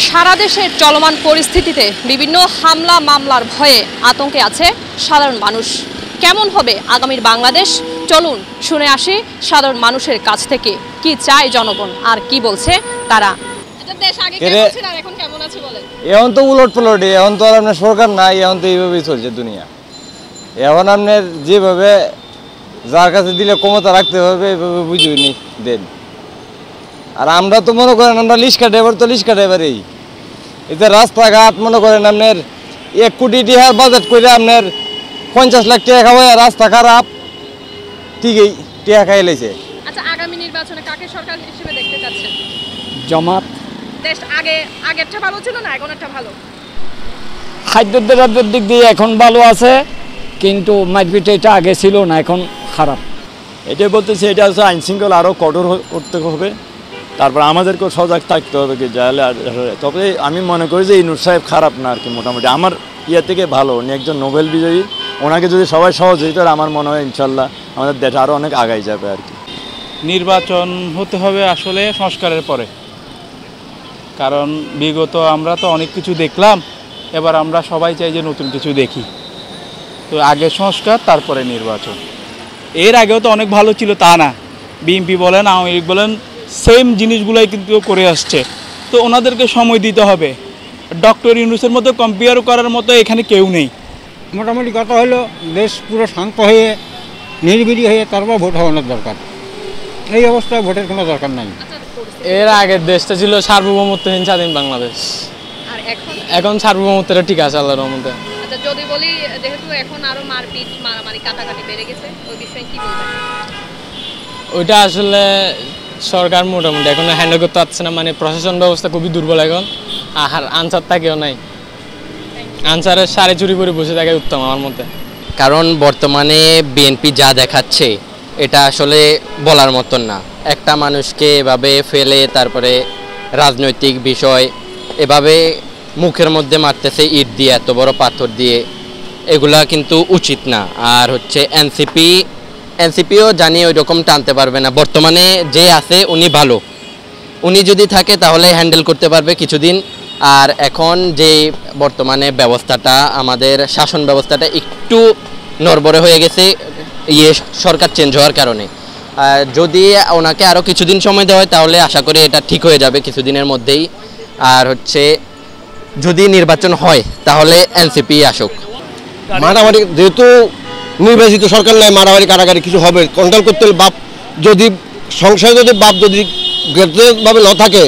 সারা দেশের চলমান পরিস্থিতিতে বিভিন্ন হামলা মামলার ভয়ে আতঙ্কে আছে সাধারণ মানুষ। কেমন হবে আগামীর বাংলাদেশ? চলুন শুনে আসি সাধারণ মানুষের কাছ থেকে কি চায় জনগণ আর কি বলছে তারা। এখন তো উলট পালট, এখন তো আর আপনার সরকার নাই, এখন তো এইভাবেই চলছে দুনিয়া। এখন আপনার যেভাবে যার কাছে দিলে ক্ষমতা রাখতে হবে এইভাবে বুঝিনি দেন। আর আমরা তো মনে করেন আমরা লিস্কা ড্রাইভার, তো লিস্কা ড্রাইভারই। এতে রাস্তাঘাট মনে করেন আপনার 1 কোটি টাকার বাজেট করে আপনার 50 লাখ টাকা খাওয়ায় রাস্তা খারাপ, ঠিকই টাকা খাই লাইছে। আচ্ছা, আগামী নির্বাচনে কাকে সরকার হিসেবে দেখতে চাচ্ছেন? জামাত। দেশ আগেরটা ভালো ছিল না এখনটা ভালো? খাদ্যদ্রব্যের দিক দিয়ে এখন ভালো আছে, কিন্তু মারপিট এটা আগে ছিল না, এখন খারাপ। এটাই বলতেছি, এটা হচ্ছে আইন শৃঙ্খলা আরও কঠোর করতে হবে, তারপর আমাদেরকেও সজাগ থাকতে হবে কি যাহলে। তবে আমি মনে করি যে ইনুর সাহেব খারাপ না আর কি, মোটামুটি আমার ইয়ে থেকে ভালো। উনি একজন নোবেল বিজয়ী, ওনাকে যদি সবাই সহযোগিতা করে আমার মনে হয় ইনশাল্লাহ আমাদের দেশ আরও অনেক আগাই যাবে আর কি। নির্বাচন হতে হবে আসলে সংস্কারের পরে, কারণ বিগত আমরা তো অনেক কিছু দেখলাম, এবার আমরা সবাই চাই যে নতুন কিছু দেখি। তো আগে সংস্কার, তারপরে নির্বাচন। এর আগেও তো অনেক ভালো ছিল তা না, বিএনপি বলেন আওয়ামী লীগ বলেন সেম জিনিসগুলোই কিন্তু করে আসছে। তো ওনাদেরকে সময় দিতে হবে। ডক্টর ইউনূসের মতো কম্পেয়ার করার মতো এখানে কেউ নেই। মোটামুটি কথা হলো দেশ পুরো শান্ত হয়ে নিরিবিলি হয়ে তারপর ভোট হওয়ানোর দরকার। এই অবস্থায় ভোটের কোনো দরকার নাই। এর আগের দেশটা ছিল সার্বভৌমত্বহীন স্বাধীন বাংলাদেশ, আর এখন সার্বভৌমত্বটা ঠিক আছে আল্লাহর রহমতে। আচ্ছা, যদি বলি যেহেতু এখন আরো মারপিট মারামারি কাটাকাটি বেড়ে গেছে, ওই বিষয়ে কি বলবেন? ওইটা আসলে সরকার মোটামুটি এখন হ্যান্ডেল করতে পারছে না, মানে প্রশাসন ব্যবস্থা খুবই দুর্বল এখন। আর আনসার থাকেও নাই, আনসারের সাড়ে চুরি করে বসে থাকে উত্তম আমার মতে। কারণ বর্তমানে বিএনপি যা দেখাচ্ছে এটা আসলে বলার মতন না। একটা মানুষকে এভাবে ফেলে তারপরে রাজনৈতিক বিষয় এভাবে মুখের মধ্যে মারতেছে ইট দিয়ে, এত বড় পাথর দিয়ে, এগুলা কিন্তু উচিত না। আর হচ্ছে এনসিপিও জানি ওই রকম টানতে পারবে না। বর্তমানে যে আছে উনি ভালো, উনি যদি থাকে তাহলে হ্যান্ডেল করতে পারবে কিছুদিন। আর এখন যে বর্তমানে ব্যবস্থাটা, আমাদের শাসন ব্যবস্থাটা একটু নড়বড়ে হয়ে গেছে সরকার চেঞ্জ হওয়ার কারণে। যদি ওনাকে আরও কিছুদিন সময় দেওয়া হয় তাহলে আশা করি এটা ঠিক হয়ে যাবে কিছুদিনের মধ্যেই। আর হচ্ছে যদি নির্বাচন হয় তাহলে এনসিপি আসুক। মারামারি যেহেতু নির্বাচিত সরকার নাই, মারামারি কারাগারি কিছু হবে কন্ট্রোল করতে। বাপ যদি সংসারে যদি বাপ যদি গ্রেপ্তারভাবে না থাকে,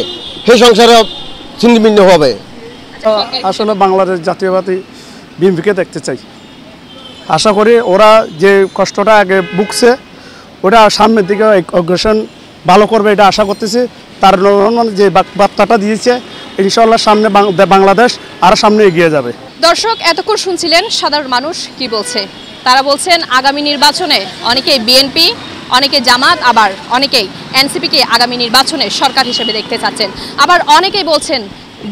সেই সংসারে ছিন্নভিন্ন হবে। আসলে বাংলাদেশ জাতীয়বাদী বিএনপিকে দেখতে চাই। আশা করি ওরা যে কষ্টটা আগে ভুগছে ওটা সামনের দিকে অগ্রসর ভালো করবে, এটা আশা করতেছি। তার যে বার্তাটা দিয়েছে ইনশাআল্লাহ সামনে বাংলাদেশ আরও সামনে এগিয়ে যাবে। দর্শক, এতক্ষণ শুনছিলেন সাধারণ মানুষ কি বলছে। তারা বলছেন আগামী নির্বাচনে অনেকেই বিএনপি, অনেকে জামাত, আবার অনেকেই এনসিপিকে আগামী নির্বাচনে সরকার হিসেবে দেখতে চাচ্ছেন। আবার অনেকেই বলছেন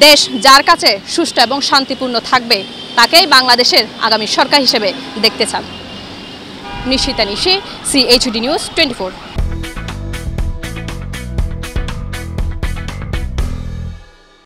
দেশ যার কাছে সুষ্ঠু এবং শান্তিপূর্ণ থাকবে তাকেই বাংলাদেশের আগামী সরকার হিসেবে দেখতে চান। নিশিতা নিশি, CHD নিউজ 24।